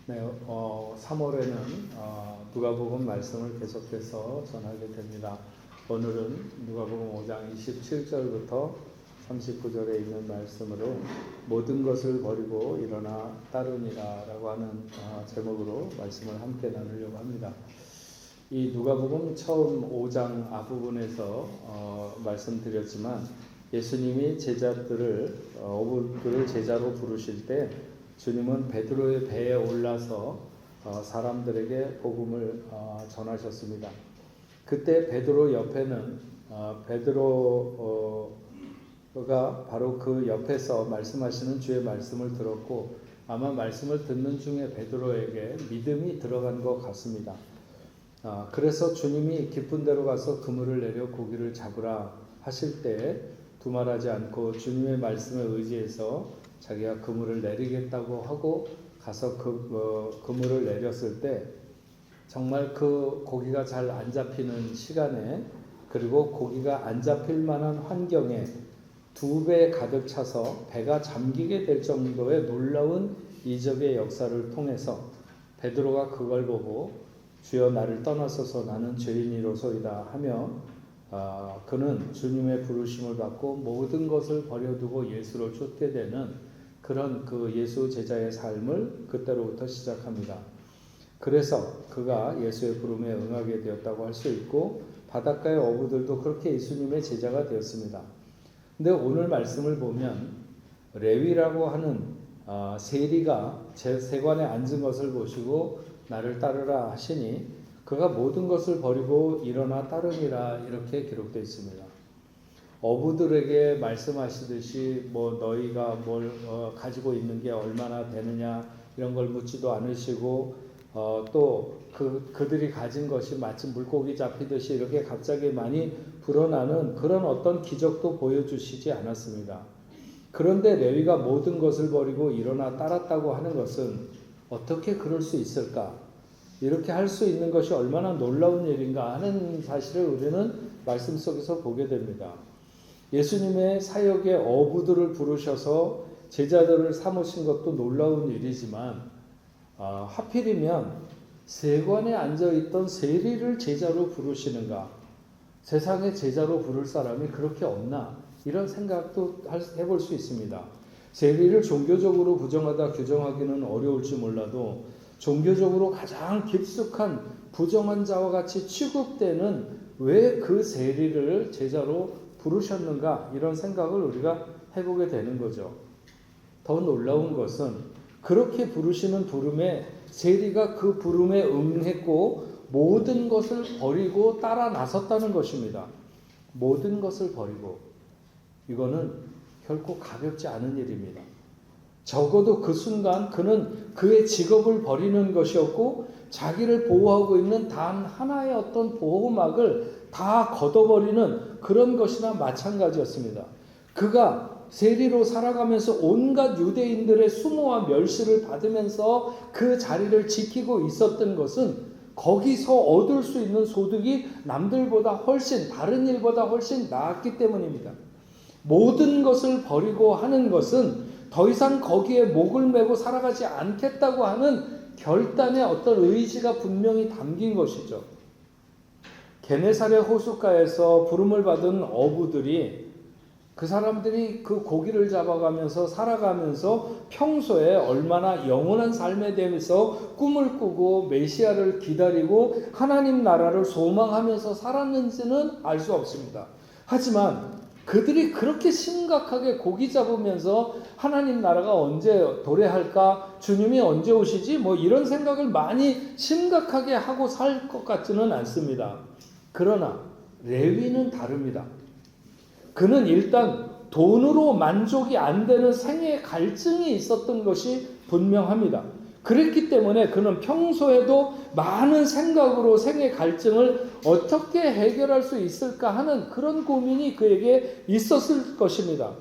네, 3월에는 누가복음 말씀을 계속해서 전하게 됩니다. 오늘은 누가복음 5장 27절부터 39절에 있는 말씀으로 모든 것을 버리고 일어나 따르니라 라고 하는 제목으로 말씀을 함께 나누려고 합니다. 이 누가복음 처음 5장 앞부분에서 말씀드렸지만 예수님이 제자들을 어부들을 제자로 부르실 때 주님은 베드로의 배에 올라서 사람들에게 복음을 전하셨습니다. 그때 베드로 옆에는 베드로가 바로 그 옆에서 말씀하시는 주의 말씀을 들었고 아마 말씀을 듣는 중에 베드로에게 믿음이 들어간 것 같습니다. 그래서 주님이 깊은 데로 가서 그물을 내려 고기를 잡으라 하실 때 두말하지 않고 주님의 말씀에 의지해서 자기가 그물을 내리겠다고 하고 가서 그물을 내렸을 때 정말 그 고기가 잘 안 잡히는 시간에 그리고 고기가 안 잡힐 만한 환경에 2배 가득 차서 배가 잠기게 될 정도의 놀라운 이적의 역사를 통해서 베드로가 그걸 보고 주여 나를 떠나소서 나는 죄인이로소이다 하며 그는 주님의 부르심을 받고 모든 것을 버려두고 예수를 쫓게 되는 그런 그 예수 제자의 삶을 그때로부터 시작합니다. 그래서 그가 예수의 부름에 응하게 되었다고 할 수 있고 바닷가의 어부들도 그렇게 예수님의 제자가 되었습니다. 근데 오늘 말씀을 보면 레위라고 하는 세리가 제 세관에 앉은 것을 보시고 나를 따르라 하시니 그가 모든 것을 버리고 일어나 따르니라 이렇게 기록되어 있습니다. 어부들에게 말씀하시듯이 뭐 너희가 뭘 가지고 있는 게 얼마나 되느냐 이런 걸 묻지도 않으시고 또 그들이 가진 것이 마치 물고기 잡히듯이 이렇게 갑자기 많이 불어나는 그런 어떤 기적도 보여주시지 않았습니다. 그런데 레위가 모든 것을 버리고 일어나 따랐다고 하는 것은 어떻게 그럴 수 있을까? 이렇게 할 수 있는 것이 얼마나 놀라운 일인가 하는 사실을 우리는 말씀 속에서 보게 됩니다. 예수님의 사역의 어부들을 부르셔서 제자들을 삼으신 것도 놀라운 일이지만 하필이면 세관에 앉아있던 세리를 제자로 부르시는가? 세상에 제자로 부를 사람이 그렇게 없나? 이런 생각도 해볼 수 있습니다. 세리를 종교적으로 부정하다 규정하기는 어려울지 몰라도 종교적으로 가장 깊숙한 부정한 자와 같이 취급되는 왜 그 세리를 제자로 부르셨는가 이런 생각을 우리가 해보게 되는 거죠. 더 놀라운 것은 그렇게 부르시는 부름에 세리가 그 부름에 응했고 모든 것을 버리고 따라 나섰다는 것입니다. 모든 것을 버리고 이거는 결코 가볍지 않은 일입니다. 적어도 그 순간 그는 그의 직업을 버리는 것이었고 자기를 보호하고 있는 단 하나의 어떤 보호막을 다 걷어버리는 그런 것이나 마찬가지였습니다. 그가 세리로 살아가면서 온갖 유대인들의 수모와 멸시를 받으면서 그 자리를 지키고 있었던 것은 거기서 얻을 수 있는 소득이 남들보다 훨씬 다른 일보다 훨씬 나았기 때문입니다. 모든 것을 버리고 하는 것은 더 이상 거기에 목을 메고 살아가지 않겠다고 하는 결단의 어떤 의지가 분명히 담긴 것이죠. 게네사렛 호숫가에서 부름을 받은 어부들이 그 사람들이 그 고기를 잡아가면서 살아가면서 평소에 얼마나 영원한 삶에 대해서 꿈을 꾸고 메시아를 기다리고 하나님 나라를 소망하면서 살았는지는 알 수 없습니다. 하지만 그들이 그렇게 심각하게 고기 잡으면서 하나님 나라가 언제 도래할까? 주님이 언제 오시지? 뭐 이런 생각을 많이 심각하게 하고 살 것 같지는 않습니다. 그러나 레위는 다릅니다. 그는 일단 돈으로 만족이 안 되는 생애 갈증이 있었던 것이 분명합니다. 그랬기 때문에 그는 평소에도 많은 생각으로 생애 갈증을 어떻게 해결할 수 있을까 하는 그런 고민이 그에게 있었을 것입니다.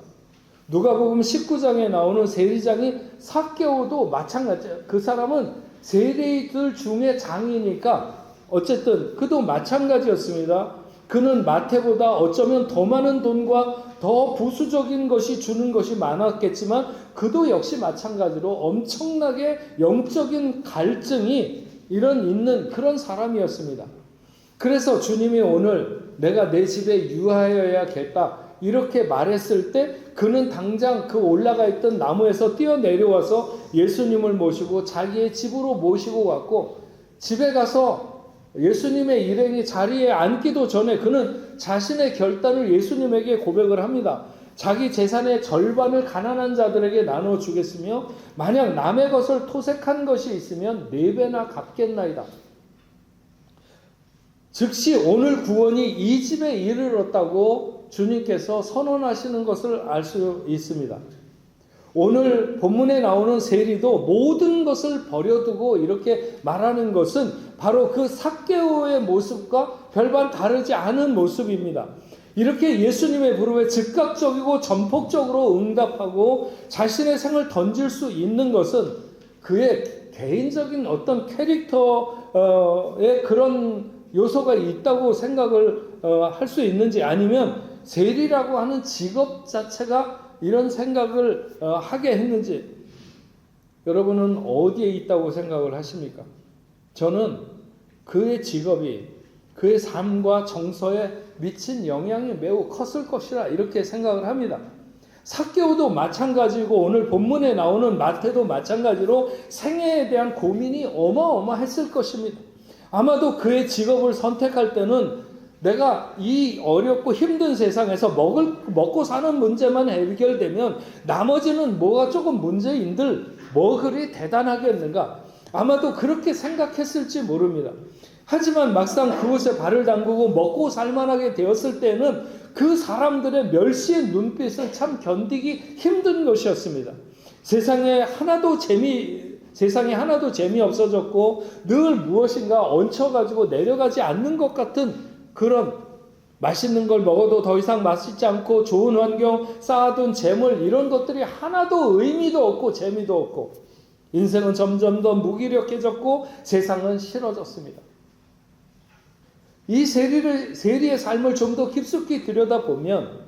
누가복음 19장에 나오는 세리장이 삭개오도 마찬가지예요. 그 사람은 세리들 중에 장이니까 어쨌든 그도 마찬가지였습니다. 그는 마태보다 어쩌면 더 많은 돈과 더 부수적인 것이 주는 것이 많았겠지만 그도 역시 마찬가지로 엄청나게 영적인 갈증이 있는 그런 사람이었습니다. 그래서 주님이 오늘 내가 내 집에 유하여야겠다 이렇게 말했을 때 그는 당장 그 올라가 있던 나무에서 뛰어내려와서 예수님을 모시고 자기의 집으로 모시고 갔고, 집에 가서 예수님의 일행이 자리에 앉기도 전에 그는 자신의 결단을 예수님에게 고백을 합니다. 자기 재산의 절반을 가난한 자들에게 나눠주겠으며 만약 남의 것을 토색한 것이 있으면 4배나 갚겠나이다. 즉시 오늘 구원이 이 집에 이르렀다고 주님께서 선언하시는 것을 알 수 있습니다. 오늘 본문에 나오는 세리도 모든 것을 버려두고 이렇게 말하는 것은 바로 그 삭개오의 모습과 별반 다르지 않은 모습입니다. 이렇게 예수님의 부름에 즉각적이고 전폭적으로 응답하고 자신의 생을 던질 수 있는 것은 그의 개인적인 어떤 캐릭터의 그런 요소가 있다고 생각을 할 수 있는지, 아니면 세리라고 하는 직업 자체가 이런 생각을 하게 했는지, 여러분은 어디에 있다고 생각을 하십니까? 저는 그의 직업이 그의 삶과 정서에 미친 영향이 매우 컸을 것이라 이렇게 생각을 합니다. 삭개오도 마찬가지고 오늘 본문에 나오는 마태도 마찬가지로 생애에 대한 고민이 어마어마했을 것입니다. 아마도 그의 직업을 선택할 때는 내가 이 어렵고 힘든 세상에서 먹고 사는 문제만 해결되면 나머지는 뭐가 조금 문제인들 뭐 그리 대단하겠는가, 아마도 그렇게 생각했을지 모릅니다. 하지만 막상 그곳에 발을 담그고 먹고 살만하게 되었을 때는 그 사람들의 멸시의 눈빛은 참 견디기 힘든 것이었습니다. 세상에 하나도 재미없어졌고 늘 무엇인가 얹혀가지고 내려가지 않는 것 같은 그런, 맛있는 걸 먹어도 더 이상 맛있지 않고 좋은 환경, 쌓아둔 재물, 이런 것들이 하나도 의미도 없고 재미도 없고 인생은 점점 더 무기력해졌고 세상은 싫어졌습니다. 이 세리의 삶을 좀 더 깊숙이 들여다보면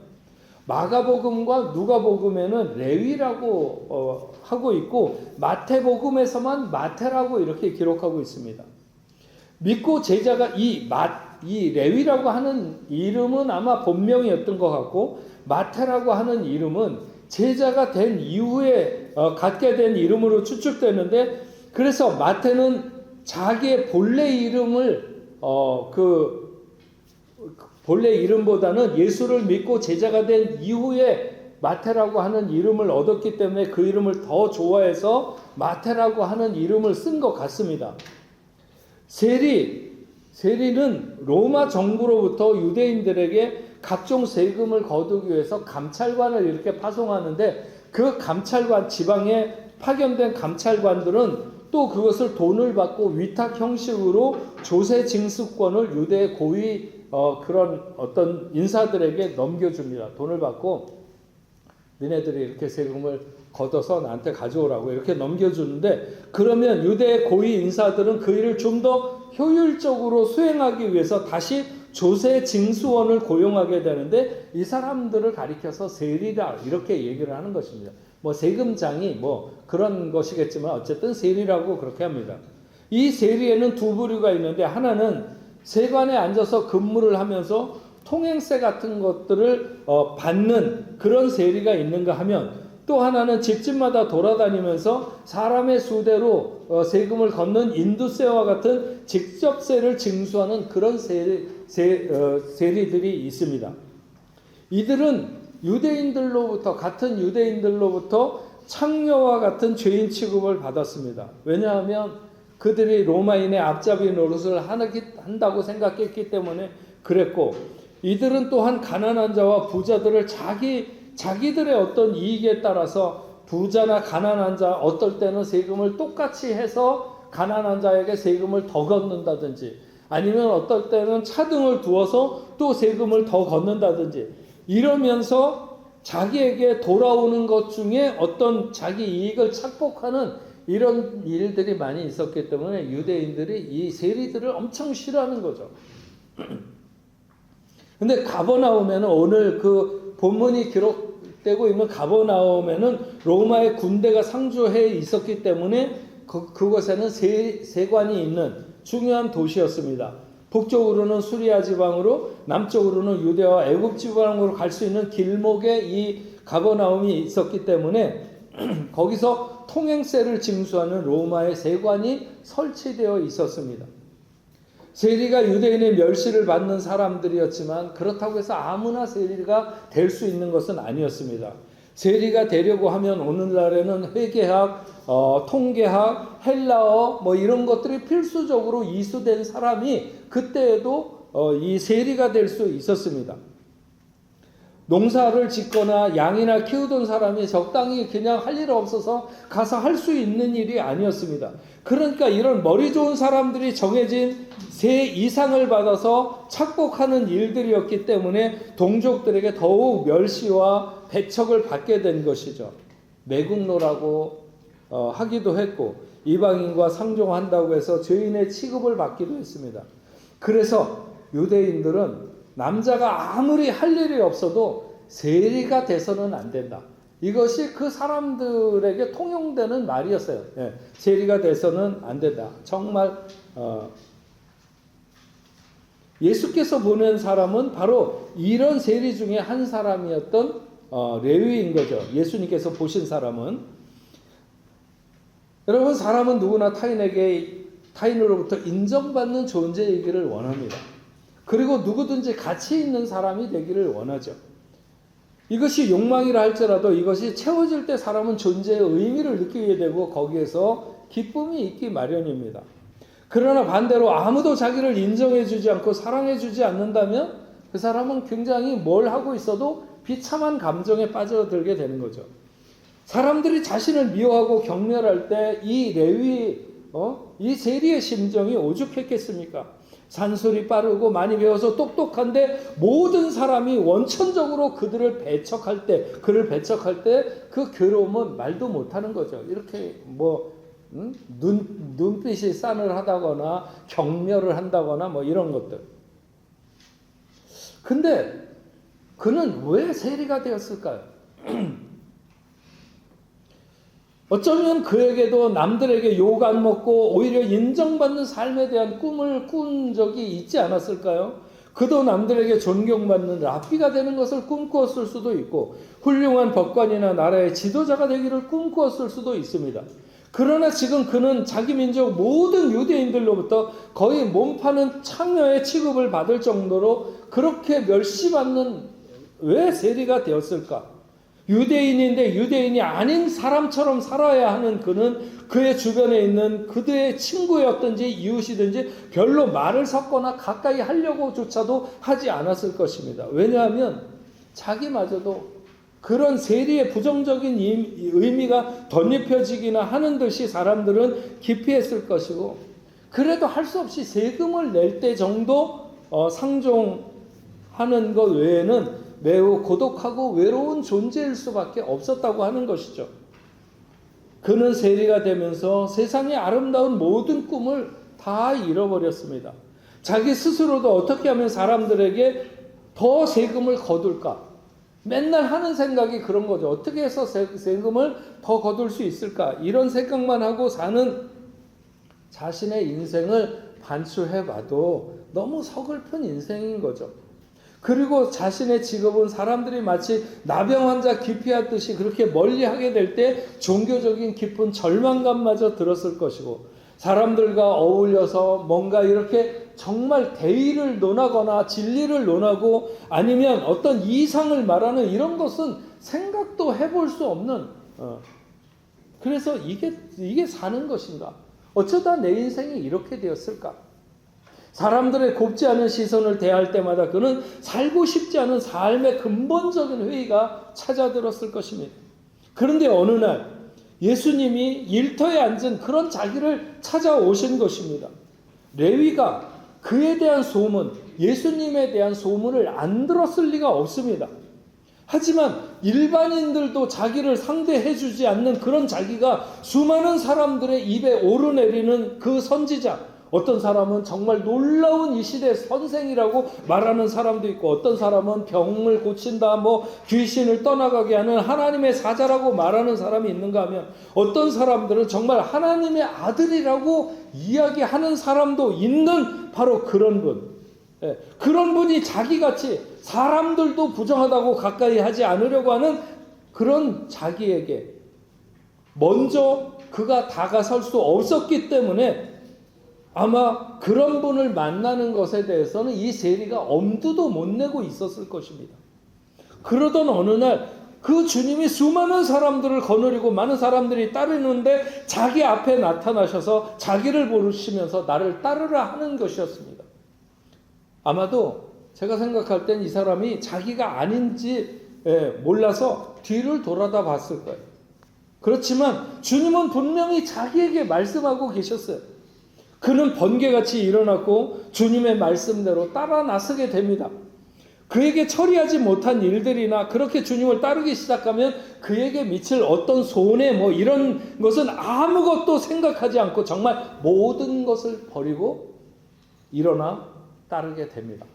마가복음과 누가복음에는 레위라고 하고 있고 마태복음에서만 마태라고 이렇게 기록하고 있습니다. 믿고 제자가 이 레위라고 하는 이름은 아마 본명이었던 것 같고, 마태라고 하는 이름은 제자가 된 이후에 갖게 된 이름으로 추측되는데, 그래서 마태는 자기의 본래 이름을 본래 이름보다는 예수를 믿고 제자가 된 이후에 마태라고 하는 이름을 얻었기 때문에 그 이름을 더 좋아해서 마태라고 하는 이름을 쓴 것 같습니다. 세리는 로마 정부로부터 유대인들에게 각종 세금을 거두기 위해서 감찰관을 이렇게 파송하는데, 그 감찰관, 지방에 파견된 감찰관들은 또 그것을 돈을 받고 위탁 형식으로 조세 징수권을 유대의 고위 그런 어떤 인사들에게 넘겨줍니다. 돈을 받고 너네들이 이렇게 세금을 걷어서 나한테 가져오라고 이렇게 넘겨주는데, 그러면 유대의 고위 인사들은 그 일을 좀 더 효율적으로 수행하기 위해서 다시 조세 징수원을 고용하게 되는데, 이 사람들을 가리켜서 세리라 이렇게 얘기를 하는 것입니다. 뭐 세금장이 뭐 그런 것이겠지만 어쨌든 세리라고 그렇게 합니다. 이 세리에는 두 부류가 있는데, 하나는 세관에 앉아서 근무를 하면서 통행세 같은 것들을 받는 그런 세리가 있는가 하면, 또 하나는 집집마다 돌아다니면서 사람의 수대로 세금을 걷는 인두세와 같은 직접세를 징수하는 그런 세리들이 있습니다. 이들은 같은 유대인들로부터 창녀와 같은 죄인 취급을 받았습니다. 왜냐하면 그들이 로마인의 앞잡이 노릇을 한다고 생각했기 때문에 그랬고, 이들은 또한 가난한 자와 부자들을 자기들의 어떤 이익에 따라서 부자나 가난한 자, 어떨 때는 세금을 똑같이 해서 가난한 자에게 세금을 더 걷는다든지, 아니면 어떨 때는 차등을 두어서 또 세금을 더 걷는다든지, 이러면서 자기에게 돌아오는 것 중에 어떤 자기 이익을 착복하는 이런 일들이 많이 있었기 때문에 유대인들이 이 세리들을 엄청 싫어하는 거죠. 근데 가버나움에는 오늘 그 본문이 기록되고 있는 가버나움에는 로마의 군대가 상주해 있었기 때문에 그곳에는 세관이 있는 중요한 도시였습니다. 북쪽으로는 수리아 지방으로, 남쪽으로는 유대와 애굽 지방으로 갈 수 있는 길목에 이 가버나움이 있었기 때문에 거기서 통행세를 징수하는 로마의 세관이 설치되어 있었습니다. 세리가 유대인의 멸시를 받는 사람들이었지만 그렇다고 해서 아무나 세리가 될 수 있는 것은 아니었습니다. 세리가 되려고 하면 오늘날에는 회계학, 통계학, 헬라어 뭐 이런 것들이 필수적으로 이수된 사람이 그때에도 이 세리가 될 수 있었습니다. 농사를 짓거나 양이나 키우던 사람이 적당히 그냥 할 일 없어서 가서 할 수 있는 일이 아니었습니다. 그러니까 이런 머리 좋은 사람들이 정해진 세 이상을 받아서 착복하는 일들이었기 때문에 동족들에게 더욱 멸시와 배척을 받게 된 것이죠. 매국노라고 하기도 했고 이방인과 상종한다고 해서 죄인의 취급을 받기도 했습니다. 그래서 유대인들은 남자가 아무리 할 일이 없어도 세리가 돼서는 안 된다. 이것이 그 사람들에게 통용되는 말이었어요. 예, 세리가 돼서는 안 된다. 정말 예수께서 보낸 사람은 바로 이런 세리 중에 한 사람이었던 레위인 거죠. 예수님께서 보신 사람은. 여러분, 사람은 누구나 타인으로부터 인정받는 존재이기를 원합니다. 그리고 누구든지 가치 있는 사람이 되기를 원하죠. 이것이 욕망이라 할지라도 이것이 채워질 때 사람은 존재의 의미를 느끼게 되고 거기에서 기쁨이 있기 마련입니다. 그러나 반대로 아무도 자기를 인정해주지 않고 사랑해주지 않는다면 그 사람은 굉장히 뭘 하고 있어도 비참한 감정에 빠져들게 되는 거죠. 사람들이 자신을 미워하고 경멸할 때 이 레위, 이 세리의 심정이 오죽했겠습니까? 잔소리 빠르고 많이 배워서 똑똑한데 모든 사람이 원천적으로 그를 배척할 때 그 괴로움은 말도 못하는 거죠. 이렇게 눈빛이 싸늘하다거나 경멸을 한다거나 뭐 이런 것들. 근데 그는 왜 세리가 되었을까요? 어쩌면 그에게도 남들에게 욕 안 먹고 오히려 인정받는 삶에 대한 꿈을 꾼 적이 있지 않았을까요? 그도 남들에게 존경받는 랍비가 되는 것을 꿈꾸었을 수도 있고 훌륭한 법관이나 나라의 지도자가 되기를 꿈꾸었을 수도 있습니다. 그러나 지금 그는 자기 민족 모든 유대인들로부터 거의 몸파는 창녀의 취급을 받을 정도로 그렇게 멸시받는 왜 세리가 되었을까? 유대인인데 유대인이 아닌 사람처럼 살아야 하는 그는 그의 주변에 있는 그들의 친구였든지 이웃이든지 별로 말을 섞거나 가까이 하려고조차도 하지 않았을 것입니다. 왜냐하면 자기마저도 그런 세리의 부정적인 의미가 덧입혀지기나 하는 듯이 사람들은 기피했을 것이고 그래도 할 수 없이 세금을 낼 때 정도 상종하는 것 외에는 매우 고독하고 외로운 존재일 수밖에 없었다고 하는 것이죠. 그는 세리가 되면서 세상의 아름다운 모든 꿈을 다 잃어버렸습니다. 자기 스스로도 어떻게 하면 사람들에게 더 세금을 거둘까? 맨날 하는 생각이 그런 거죠. 어떻게 해서 세금을 더 거둘 수 있을까? 이런 생각만 하고 사는 자신의 인생을 반추해봐도 너무 서글픈 인생인 거죠. 그리고 자신의 직업은 사람들이 마치 나병 환자 기피하듯이 그렇게 멀리하게 될 때 종교적인 깊은 절망감마저 들었을 것이고 사람들과 어울려서 뭔가 이렇게 정말 대의를 논하거나 진리를 논하고 아니면 어떤 이상을 말하는 이런 것은 생각도 해볼 수 없는 그래서 이게 사는 것인가? 어쩌다 내 인생이 이렇게 되었을까? 사람들의 곱지 않은 시선을 대할 때마다 그는 살고 싶지 않은 삶의 근본적인 회의가 찾아들었을 것입니다. 그런데 어느 날 예수님이 일터에 앉은 그런 자기를 찾아오신 것입니다. 레위가 그에 대한 소문, 예수님에 대한 소문을 안 들었을 리가 없습니다. 하지만 일반인들도 자기를 상대해 주지 않는 그런 자기가 수많은 사람들의 입에 오르내리는 그 선지자, 어떤 사람은 정말 놀라운 이 시대 선생이라고 말하는 사람도 있고, 어떤 사람은 병을 고친다, 뭐 귀신을 떠나가게 하는 하나님의 사자라고 말하는 사람이 있는가 하면, 어떤 사람들은 정말 하나님의 아들이라고 이야기하는 사람도 있는 바로 그런 분. 그런 분이 자기같이 사람들도 부정하다고 가까이 하지 않으려고 하는 그런 자기에게 먼저 그가 다가설 수 없었기 때문에 아마 그런 분을 만나는 것에 대해서는 이 세리가 엄두도 못 내고 있었을 것입니다. 그러던 어느 날 그 주님이 수많은 사람들을 거느리고 많은 사람들이 따르는데 자기 앞에 나타나셔서 자기를 부르시면서 나를 따르라 하는 것이었습니다. 아마도 제가 생각할 땐 이 사람이 자기가 아닌지 몰라서 뒤를 돌아다 봤을 거예요. 그렇지만 주님은 분명히 자기에게 말씀하고 계셨어요. 그는 번개같이 일어났고 주님의 말씀대로 따라 나서게 됩니다. 그에게 처리하지 못한 일들이나 그렇게 주님을 따르기 시작하면 그에게 미칠 어떤 손해 뭐 이런 것은 아무것도 생각하지 않고 정말 모든 것을 버리고 일어나 따르게 됩니다.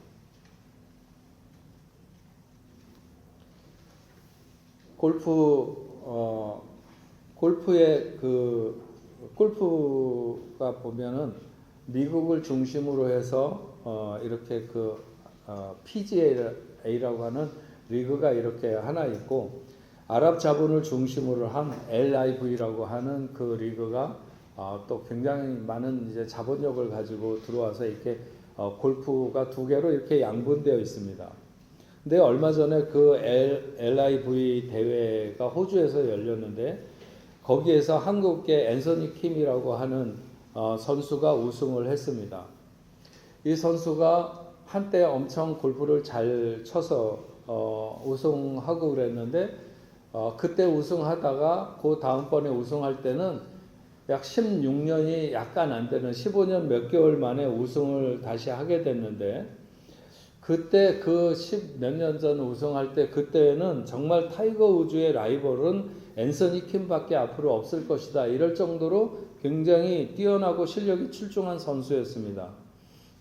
골프가 보면은 미국을 중심으로 해서 이렇게 PGA라고 하는 리그가 이렇게 하나 있고, 아랍 자본을 중심으로 한 LIV라고 하는 그 리그가 또 굉장히 많은 이제 자본력을 가지고 들어와서 이렇게 골프가 두 개로 이렇게 양분되어 있습니다. 근데 얼마 전에 그 LIV 대회가 호주에서 열렸는데 거기에서 한국계 앤서니 킴이라고 하는 선수가 우승을 했습니다. 이 선수가 한때 엄청 골프를 잘 쳐서 우승하고 그랬는데 그때 우승하다가 그 다음번에 우승할 때는 약 16년이 약간 안 되는 15년 몇 개월 만에 우승을 다시 하게 됐는데, 그때 그 10 몇 년 전 우승할 때 그때는 정말 타이거 우즈의 라이벌은 앤서니 킴밖에 앞으로 없을 것이다, 이럴 정도로 굉장히 뛰어나고 실력이 출중한 선수였습니다.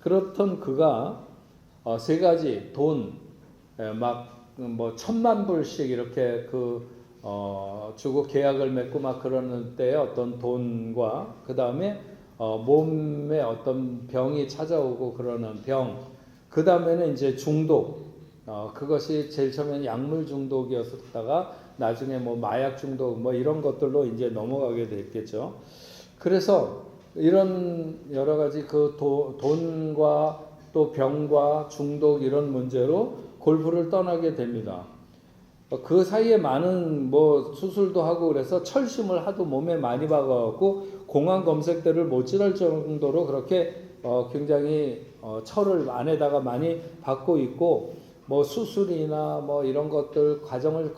그렇던 그가 세 가지 돈 막 뭐 1,000,000불씩 이렇게 주고 계약을 맺고 막 그러는 때에 어떤 돈과 그 다음에 몸에 어떤 병이 찾아오고 그러는 병, 그 다음에는 이제 중독, 그것이 제일 처음엔 약물 중독이었다가 나중에 뭐 마약 중독 뭐 이런 것들로 이제 넘어가게 됐겠죠. 그래서 이런 여러 가지 그 돈과 또 병과 중독 이런 문제로 골프를 떠나게 됩니다. 그 사이에 많은 뭐 수술도 하고 그래서 철심을 하도 몸에 많이 박아갖고 공황 검색대를 못 지날 정도로 그렇게 굉장히 철을 안에다가 많이 받고 있고, 뭐 수술이나 뭐 이런 것들 과정을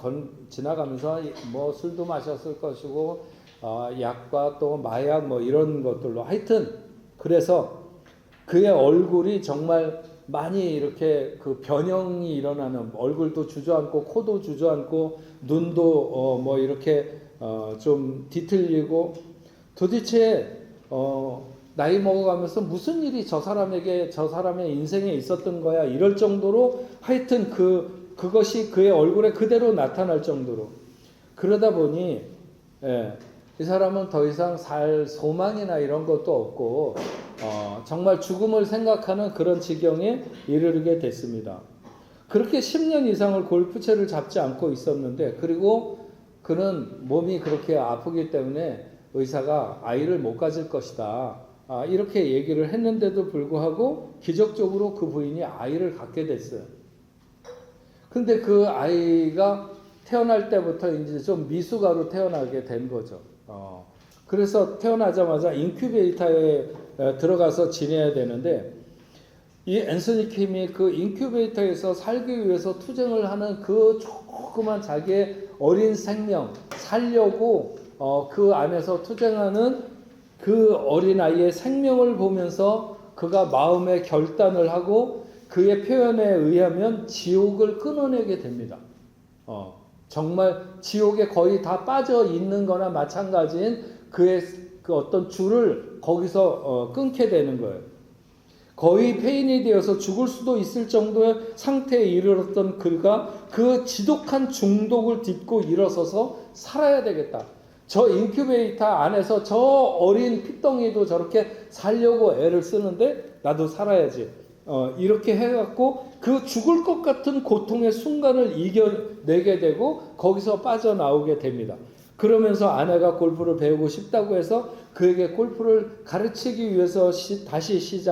지나가면서 뭐 술도 마셨을 것이고 약과 또 마약 뭐 이런 것들로 하여튼 그래서 그의 얼굴이 정말 많이 이렇게 그 변형이 일어나는, 얼굴도 주저앉고 코도 주저앉고 눈도 뭐 이렇게 좀 뒤틀리고, 도대체 나이 먹어가면서 무슨 일이 저 사람의 인생에 있었던 거야 이럴 정도로 하여튼 그것이 그의 얼굴에 그대로 나타날 정도로, 그러다 보니 이 사람은 더 이상 살 소망이나 이런 것도 없고 정말 죽음을 생각하는 그런 지경에 이르게 됐습니다. 그렇게 10년 이상을 골프채를 잡지 않고 있었는데, 그리고 그는 몸이 그렇게 아프기 때문에 의사가 아이를 못 가질 것이다, 이렇게 얘기를 했는데도 불구하고 기적적으로 그 부인이 아이를 갖게 됐어요. 근데 그 아이가 태어날 때부터 이제 좀 미숙아로 태어나게 된 거죠. 그래서 태어나자마자 인큐베이터에 들어가서 지내야 되는데, 이 앤서니 킴이 그 인큐베이터에서 살기 위해서 투쟁을 하는 그 조그만 자기의 어린 생명 살려고 그 안에서 투쟁하는 그 어린아이의 생명을 보면서 그가 마음의 결단을 하고 그의 표현에 의하면 지옥을 끊어내게 됩니다. 정말 지옥에 거의 다 빠져 있는 거나 마찬가지인 그의 그 어떤 줄을 거기서 끊게 되는 거예요. 거의 폐인이 되어서 죽을 수도 있을 정도의 상태에 이르렀던 그가 그 지독한 중독을 딛고 일어서서 살아야 되겠다. 저 인큐베이터 안에서 저 어린 피덩이도 저렇게 살려고 애를 쓰는데 나도 살아야지. 이렇게 해갖고 그 죽을 것 같은 고통의 순간을 이겨내게 되고 거기서 빠져나오게 됩니다. 그러면서 아내가 골프를 배우고 싶다고 해서 그에게 골프를 가르치기 위해서 다시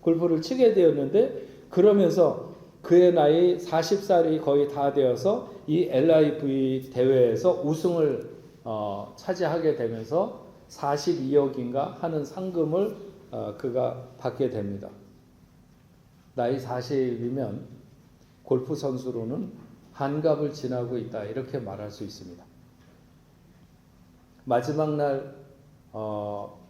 골프를 치게 되었는데, 그러면서 그의 나이 40살이 거의 다 되어서 이 LIV 대회에서 우승을 차지하게 되면서 42억인가 하는 상금을 그가 받게 됩니다. 나이 40이면 골프 선수로는 한갑을 지나고 있다, 이렇게 말할 수 있습니다. 마지막 날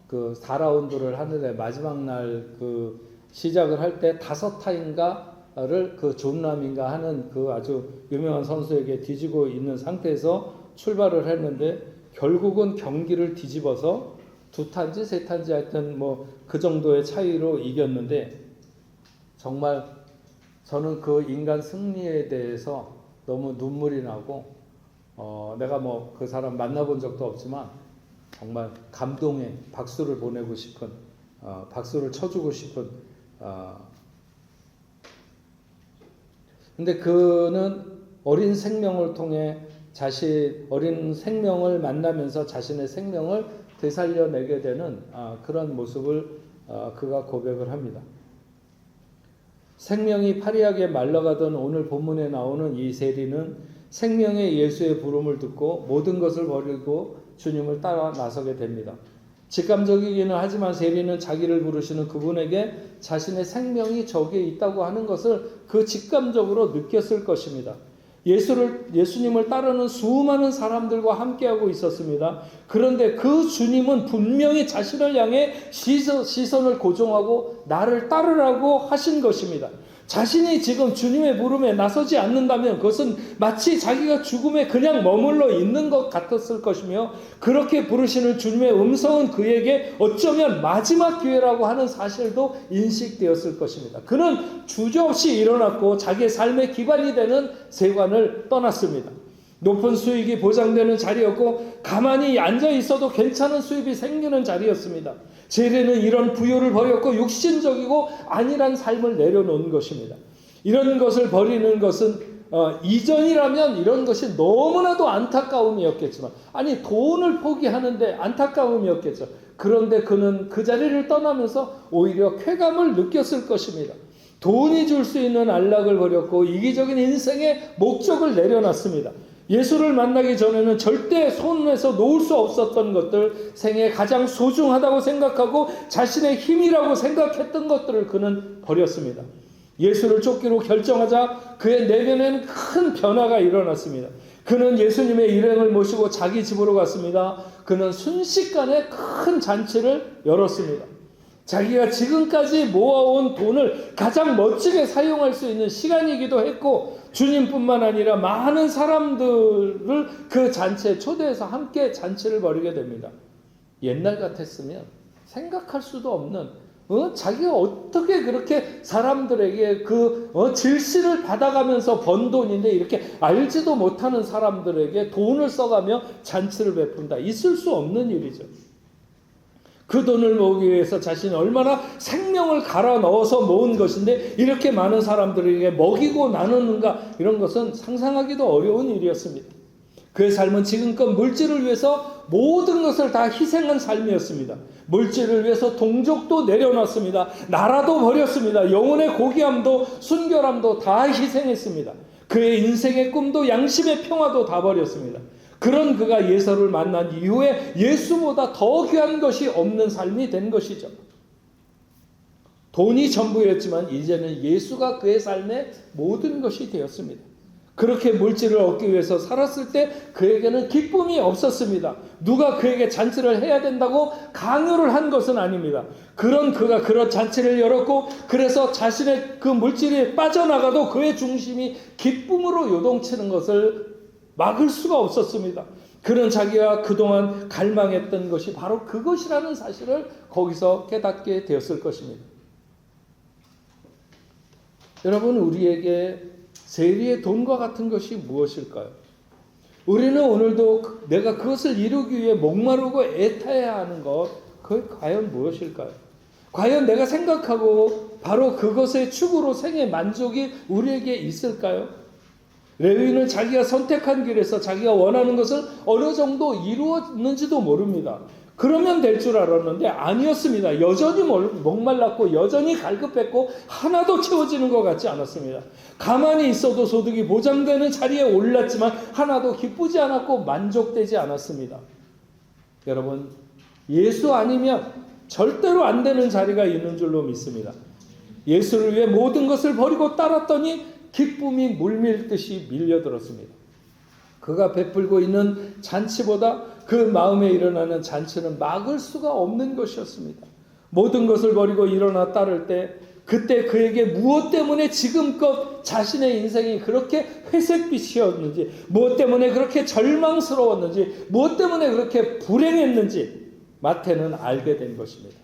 그 4라운드를 하는데 마지막 날 그 시작을 할 때 5타인가를 그 존남인가 하는 그 아주 유명한 선수에게 뒤지고 있는 상태에서 출발을 했는데 결국은 경기를 뒤집어서 2타인지 3타인지 하여튼 뭐 그 정도의 차이로 이겼는데, 정말 저는 그 인간 승리에 대해서 너무 눈물이 나고 내가 뭐 그 사람 만나본 적도 없지만 정말 감동의 박수를 보내고 싶은, 박수를 쳐주고 싶은. 근데 그는 어린 생명을 통해 어린 생명을 만나면서 자신의 생명을 되살려내게 되는 그런 모습을 그가 고백을 합니다. 생명이 파리하게 말라가던 오늘 본문에 나오는 이 세리는 생명의 예수의 부름을 듣고 모든 것을 버리고 주님을 따라 나서게 됩니다. 직감적이기는 하지만 세리는 자기를 부르시는 그분에게 자신의 생명이 저기에 있다고 하는 것을 그 직감적으로 느꼈을 것입니다. 예수님을 따르는 수많은 사람들과 함께하고 있었습니다. 그런데 그 주님은 분명히 자신을 향해 시선을 고정하고 나를 따르라고 하신 것입니다. 자신이 지금 주님의 부름에 나서지 않는다면 그것은 마치 자기가 죽음에 그냥 머물러 있는 것 같았을 것이며, 그렇게 부르시는 주님의 음성은 그에게 어쩌면 마지막 기회라고 하는 사실도 인식되었을 것입니다. 그는 주저없이 일어났고 자기의 삶의 기반이 되는 세관을 떠났습니다. 높은 수익이 보장되는 자리였고 가만히 앉아 있어도 괜찮은 수입이 생기는 자리였습니다. 세리는 이런 부요를 버렸고 육신적이고 안일한 삶을 내려놓은 것입니다. 이런 것을 버리는 것은 이전이라면 이런 것이 너무나도 안타까움이었겠지만, 아니 돈을 포기하는데 안타까움이었겠죠. 그런데 그는 그 자리를 떠나면서 오히려 쾌감을 느꼈을 것입니다. 돈이 줄 수 있는 안락을 버렸고 이기적인 인생의 목적을 내려놨습니다. 예수를 만나기 전에는 절대 손에서 놓을 수 없었던 것들, 생에 가장 소중하다고 생각하고 자신의 힘이라고 생각했던 것들을 그는 버렸습니다. 예수를 쫓기로 결정하자 그의 내면에는 큰 변화가 일어났습니다. 그는 예수님의 일행을 모시고 자기 집으로 갔습니다. 그는 순식간에 큰 잔치를 열었습니다. 자기가 지금까지 모아온 돈을 가장 멋지게 사용할 수 있는 시간이기도 했고, 주님뿐만 아니라 많은 사람들을 그 잔치에 초대해서 함께 잔치를 벌이게 됩니다. 옛날 같았으면 생각할 수도 없는, 자기가 어떻게 그렇게 사람들에게 질시를 받아가면서 번 돈인데 이렇게 알지도 못하는 사람들에게 돈을 써가며 잔치를 베푼다. 있을 수 없는 일이죠. 그 돈을 모으기 위해서 자신이 얼마나 생명을 갈아 넣어서 모은 것인데 이렇게 많은 사람들에게 먹이고 나누는가, 이런 것은 상상하기도 어려운 일이었습니다. 그의 삶은 지금껏 물질을 위해서 모든 것을 다 희생한 삶이었습니다. 물질을 위해서 동족도 내려놨습니다. 나라도 버렸습니다. 영혼의 고귀함도 순결함도 다 희생했습니다. 그의 인생의 꿈도 양심의 평화도 다 버렸습니다. 그런 그가 예수를 만난 이후에 예수보다 더 귀한 것이 없는 삶이 된 것이죠. 돈이 전부였지만 이제는 예수가 그의 삶의 모든 것이 되었습니다. 그렇게 물질을 얻기 위해서 살았을 때 그에게는 기쁨이 없었습니다. 누가 그에게 잔치를 해야 된다고 강요를 한 것은 아닙니다. 그가 그런 잔치를 열었고, 그래서 자신의 그 물질이 빠져나가도 그의 중심이 기쁨으로 요동치는 것을 막을 수가 없었습니다. 그런 자기가 그동안 갈망했던 것이 바로 그것이라는 사실을 거기서 깨닫게 되었을 것입니다. 여러분, 우리에게 세리의 돈과 같은 것이 무엇일까요? 우리는 오늘도 내가 그것을 이루기 위해 목마르고 애타야 하는 것, 그게 과연 무엇일까요? 과연 내가 생각하고 바로 그것의 축으로 생의 만족이 우리에게 있을까요? 레위인은 자기가 선택한 길에서 자기가 원하는 것을 어느 정도 이루었는지도 모릅니다. 그러면 될 줄 알았는데 아니었습니다. 여전히 목말랐고 여전히 갈급했고 하나도 채워지는 것 같지 않았습니다. 가만히 있어도 소득이 보장되는 자리에 올랐지만 하나도 기쁘지 않았고 만족되지 않았습니다. 여러분, 예수 아니면 절대로 안 되는 자리가 있는 줄로 믿습니다. 예수를 위해 모든 것을 버리고 따랐더니 기쁨이 물밀듯이 밀려들었습니다. 그가 베풀고 있는 잔치보다 그 마음에 일어나는 잔치는 막을 수가 없는 것이었습니다. 모든 것을 버리고 일어나 따를 때 그때 그에게 무엇 때문에 지금껏 자신의 인생이 그렇게 회색빛이었는지, 무엇 때문에 그렇게 절망스러웠는지, 무엇 때문에 그렇게 불행했는지 마태는 알게 된 것입니다.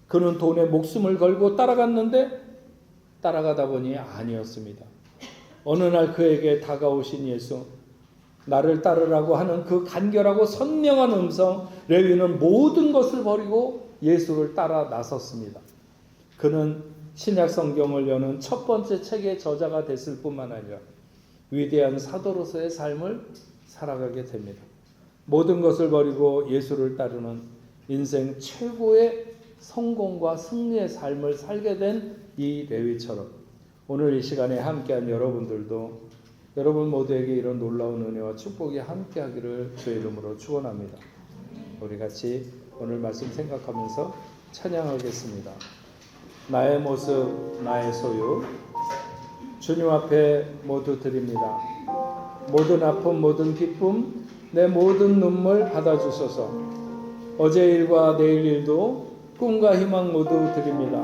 그는 돈에 목숨을 걸고 따라갔는데 따라가다 보니 아니었습니다. 어느 날 그에게 다가오신 예수, 나를 따르라고 하는 그 간결하고 선명한 음성, 레위는 모든 것을 버리고 예수를 따라 나섰습니다. 그는 신약 성경을 여는 첫 번째 책의 저자가 됐을 뿐만 아니라 위대한 사도로서의 삶을 살아가게 됩니다. 모든 것을 버리고 예수를 따르는 인생 최고의 성공과 승리의 삶을 살게 된 이 레위처럼 오늘 이 시간에 함께한 여러분들도 여러분 모두에게 이런 놀라운 은혜와 축복이 함께하기를 주의 이름으로 축원합니다. 우리 같이 오늘 말씀 생각하면서 찬양하겠습니다. 나의 모습, 나의 소유, 주님 앞에 모두 드립니다. 모든 아픔, 모든 기쁨, 내 모든 눈물 받아주소서. 어제 일과 내일 일도 꿈과 희망 모두 드립니다.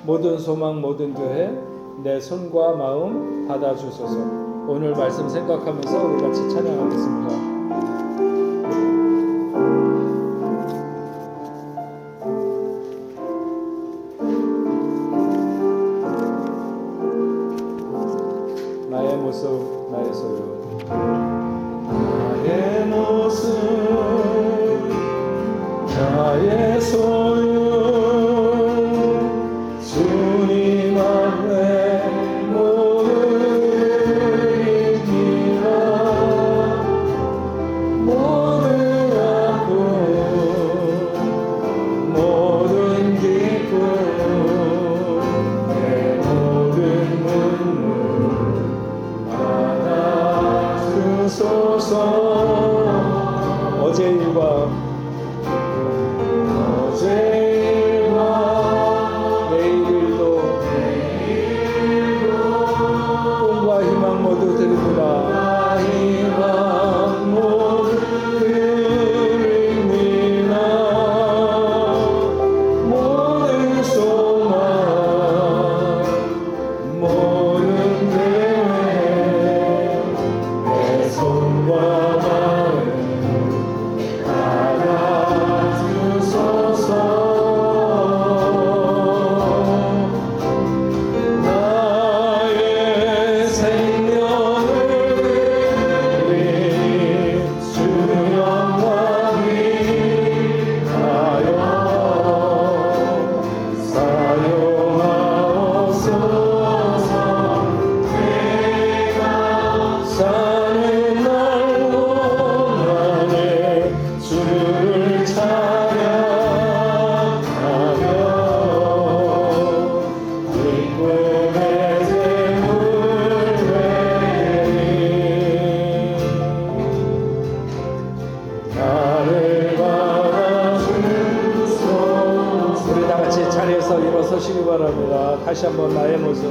모든 소망, 모든 교회, 내 손과 마음 받아주소서. 오늘 말씀 생각하면서 우리 같이 찬양하겠습니다. 나의 모습, 나의 소유. 나의 모습, 나의 소유. 주님 앞에 모든 힘이라 모든 아픔 모든 기쁨 내 모든 눈물 받아주소서. 어제 일과 일어서시기 바랍니다. 다시 한번 나의 모습.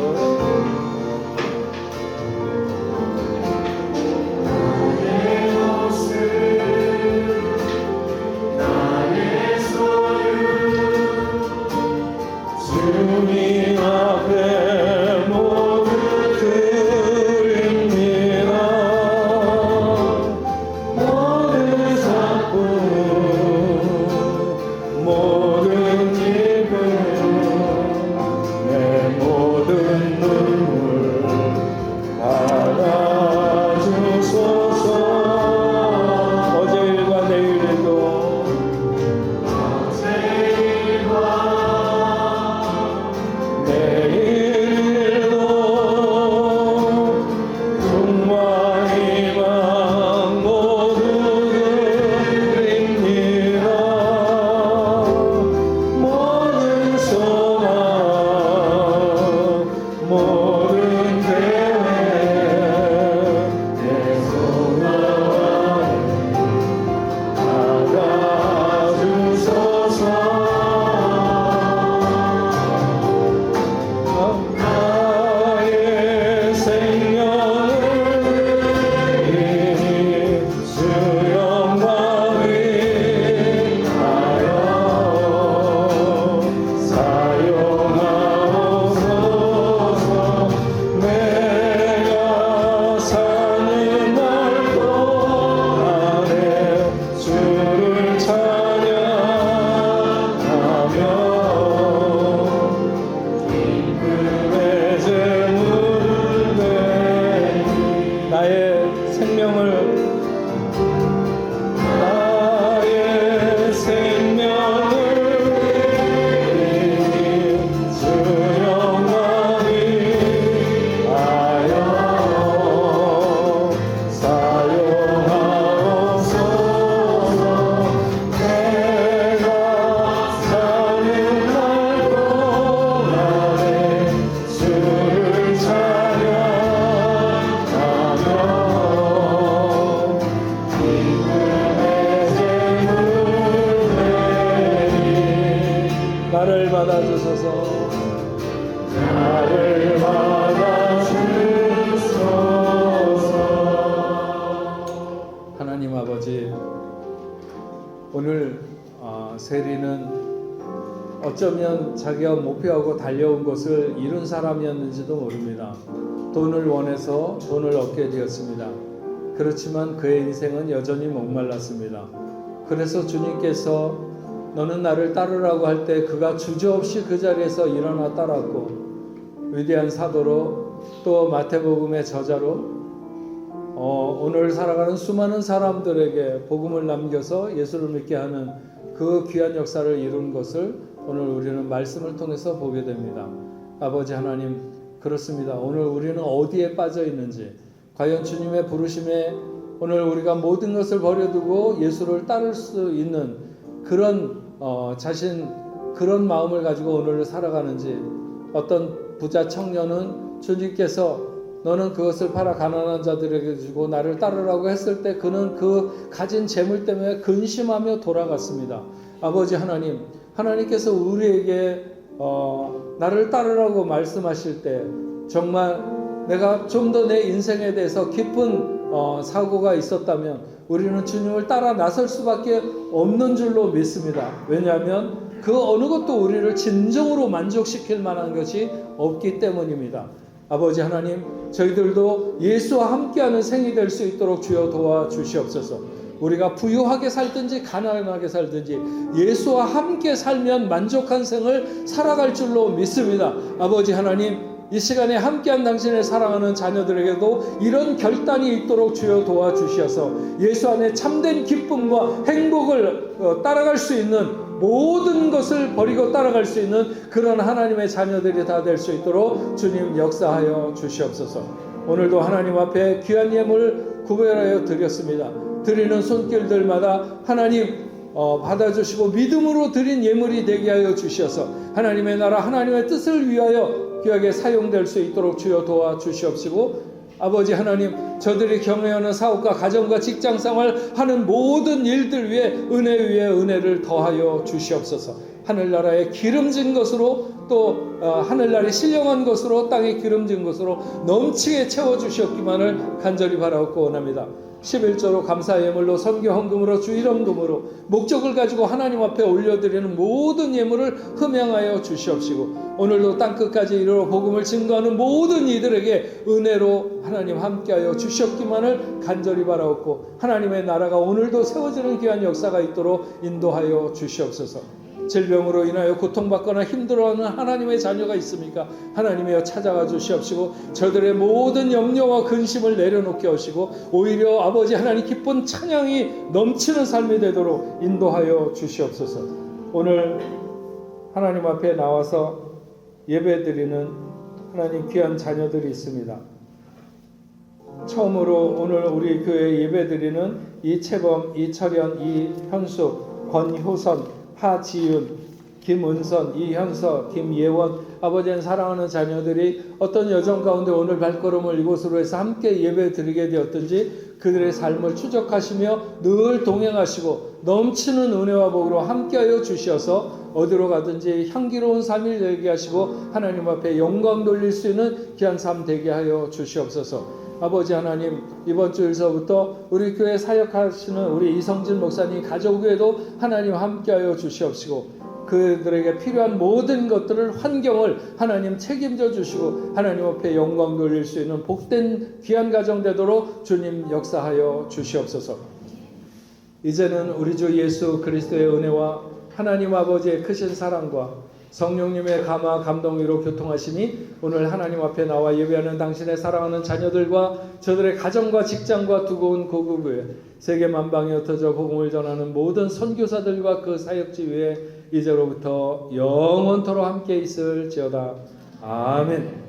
주님 앞에 모두 드립니다. 모든 받아주소서. 나를 받아주소서. 하나님 아버지, 오늘 세리는 어쩌면 자기가 목표하고 달려온 것을 이룬 사람이었는지도 모릅니다. 돈을 원해서 돈을 얻게 되었습니다. 그렇지만 그의 인생은 여전히 목말랐습니다. 그래서 주님께서 너는 나를 따르라고 할 때 그가 주저없이 그 자리에서 일어나 따랐고, 위대한 사도로 또 마태복음의 저자로 오늘 살아가는 수많은 사람들에게 복음을 남겨서 예수를 믿게 하는 그 귀한 역사를 이룬 것을 오늘 우리는 말씀을 통해서 보게 됩니다. 아버지 하나님, 그렇습니다. 오늘 우리는 어디에 빠져 있는지, 과연 주님의 부르심에 오늘 우리가 모든 것을 버려두고 예수를 따를 수 있는 그런 그런 마음을 가지고 오늘을 살아가는지, 어떤 부자 청년은 주님께서 너는 그것을 팔아 가난한 자들에게 주고 나를 따르라고 했을 때 그는 그 가진 재물 때문에 근심하며 돌아갔습니다. 아버지 하나님, 하나님께서 우리에게 나를 따르라고 말씀하실 때 정말 내가 좀 더 내 인생에 대해서 깊은 사고가 있었다면 우리는 주님을 따라 나설 수밖에 없는 줄로 믿습니다. 왜냐하면 그 어느 것도 우리를 진정으로 만족시킬 만한 것이 없기 때문입니다. 아버지 하나님, 저희들도 예수와 함께하는 생이 될 수 있도록 주여 도와주시옵소서. 우리가 부유하게 살든지 가난하게 살든지 예수와 함께 살면 만족한 생을 살아갈 줄로 믿습니다. 아버지 하나님, 이 시간에 함께한 당신의 사랑하는 자녀들에게도 이런 결단이 있도록 주여 도와주셔서 예수 안에 참된 기쁨과 행복을 따라갈 수 있는, 모든 것을 버리고 따라갈 수 있는 그런 하나님의 자녀들이 다 될 수 있도록 주님 역사하여 주시옵소서. 오늘도 하나님 앞에 귀한 예물 구별하여 드렸습니다. 드리는 손길들마다 하나님 받아주시고 믿음으로 드린 예물이 되게 하여 주셔서 하나님의 나라, 하나님의 뜻을 위하여 귀하게 사용될 수 있도록 주여 도와주시옵시고, 아버지 하나님, 저들이 경영하는 사업과 가정과 직장생활 하는 모든 일들 위에 은혜 위에 은혜를 더하여 주시옵소서. 하늘나라에 기름진 것으로 또 하늘나라에 신령한 것으로 땅에 기름진 것으로 넘치게 채워주시옵기만을 간절히 바라옵고 원합니다. 11조로 감사 예물로 선교 헌금으로 주 이름금으로 목적을 가지고 하나님 앞에 올려드리는 모든 예물을 흠양하여 주시옵시고, 오늘도 땅끝까지 이르러 복음을 증거하는 모든 이들에게 은혜로 하나님 함께하여 주시옵기만을 간절히 바라옵고, 하나님의 나라가 오늘도 세워지는 귀한 역사가 있도록 인도하여 주시옵소서. 질병으로 인하여 고통받거나 힘들어하는 하나님의 자녀가 있습니까? 하나님이여 찾아가 주시옵시고 저들의 모든 염려와 근심을 내려놓게 하시고 오히려 아버지 하나님 기쁜 찬양이 넘치는 삶이 되도록 인도하여 주시옵소서. 오늘 하나님 앞에 나와서 예배드리는 하나님 귀한 자녀들이 있습니다. 처음으로 오늘 우리 교회 예배드리는 이채범, 이철현, 이현숙, 권효선, 하지윤, 김은선, 이현서, 김예원, 아버지는 사랑하는 자녀들이 어떤 여정 가운데 오늘 발걸음을 이곳으로 해서 함께 예배 드리게 되었든지 그들의 삶을 추적하시며 늘 동행하시고 넘치는 은혜와 복으로 함께하여 주셔서 어디로 가든지 향기로운 삶을 되게 하시고 하나님 앞에 영광 돌릴 수 있는 귀한 삶 되게 하여 주시옵소서. 아버지 하나님, 이번 주에서부터 우리 교회 사역하시는 우리 이성진 목사님 가족에도 하나님 함께하여 주시옵시고 그들에게 필요한 모든 것들을, 환경을 하나님 책임져 주시고 하나님 앞에 영광 돌릴 수 있는 복된 귀한 가정 되도록 주님 역사하여 주시옵소서. 이제는 우리 주 예수 그리스도의 은혜와 하나님 아버지의 크신 사랑과 성령님의 감화 감동으로 교통하심이 오늘 하나님 앞에 나와 예배하는 당신의 사랑하는 자녀들과 저들의 가정과 직장과 두고 온 고국에 세계 만방에 흩어져 복음을 전하는 모든 선교사들과 그 사역지 위에 이제로부터 영원토록 함께 있을지어다. 아멘.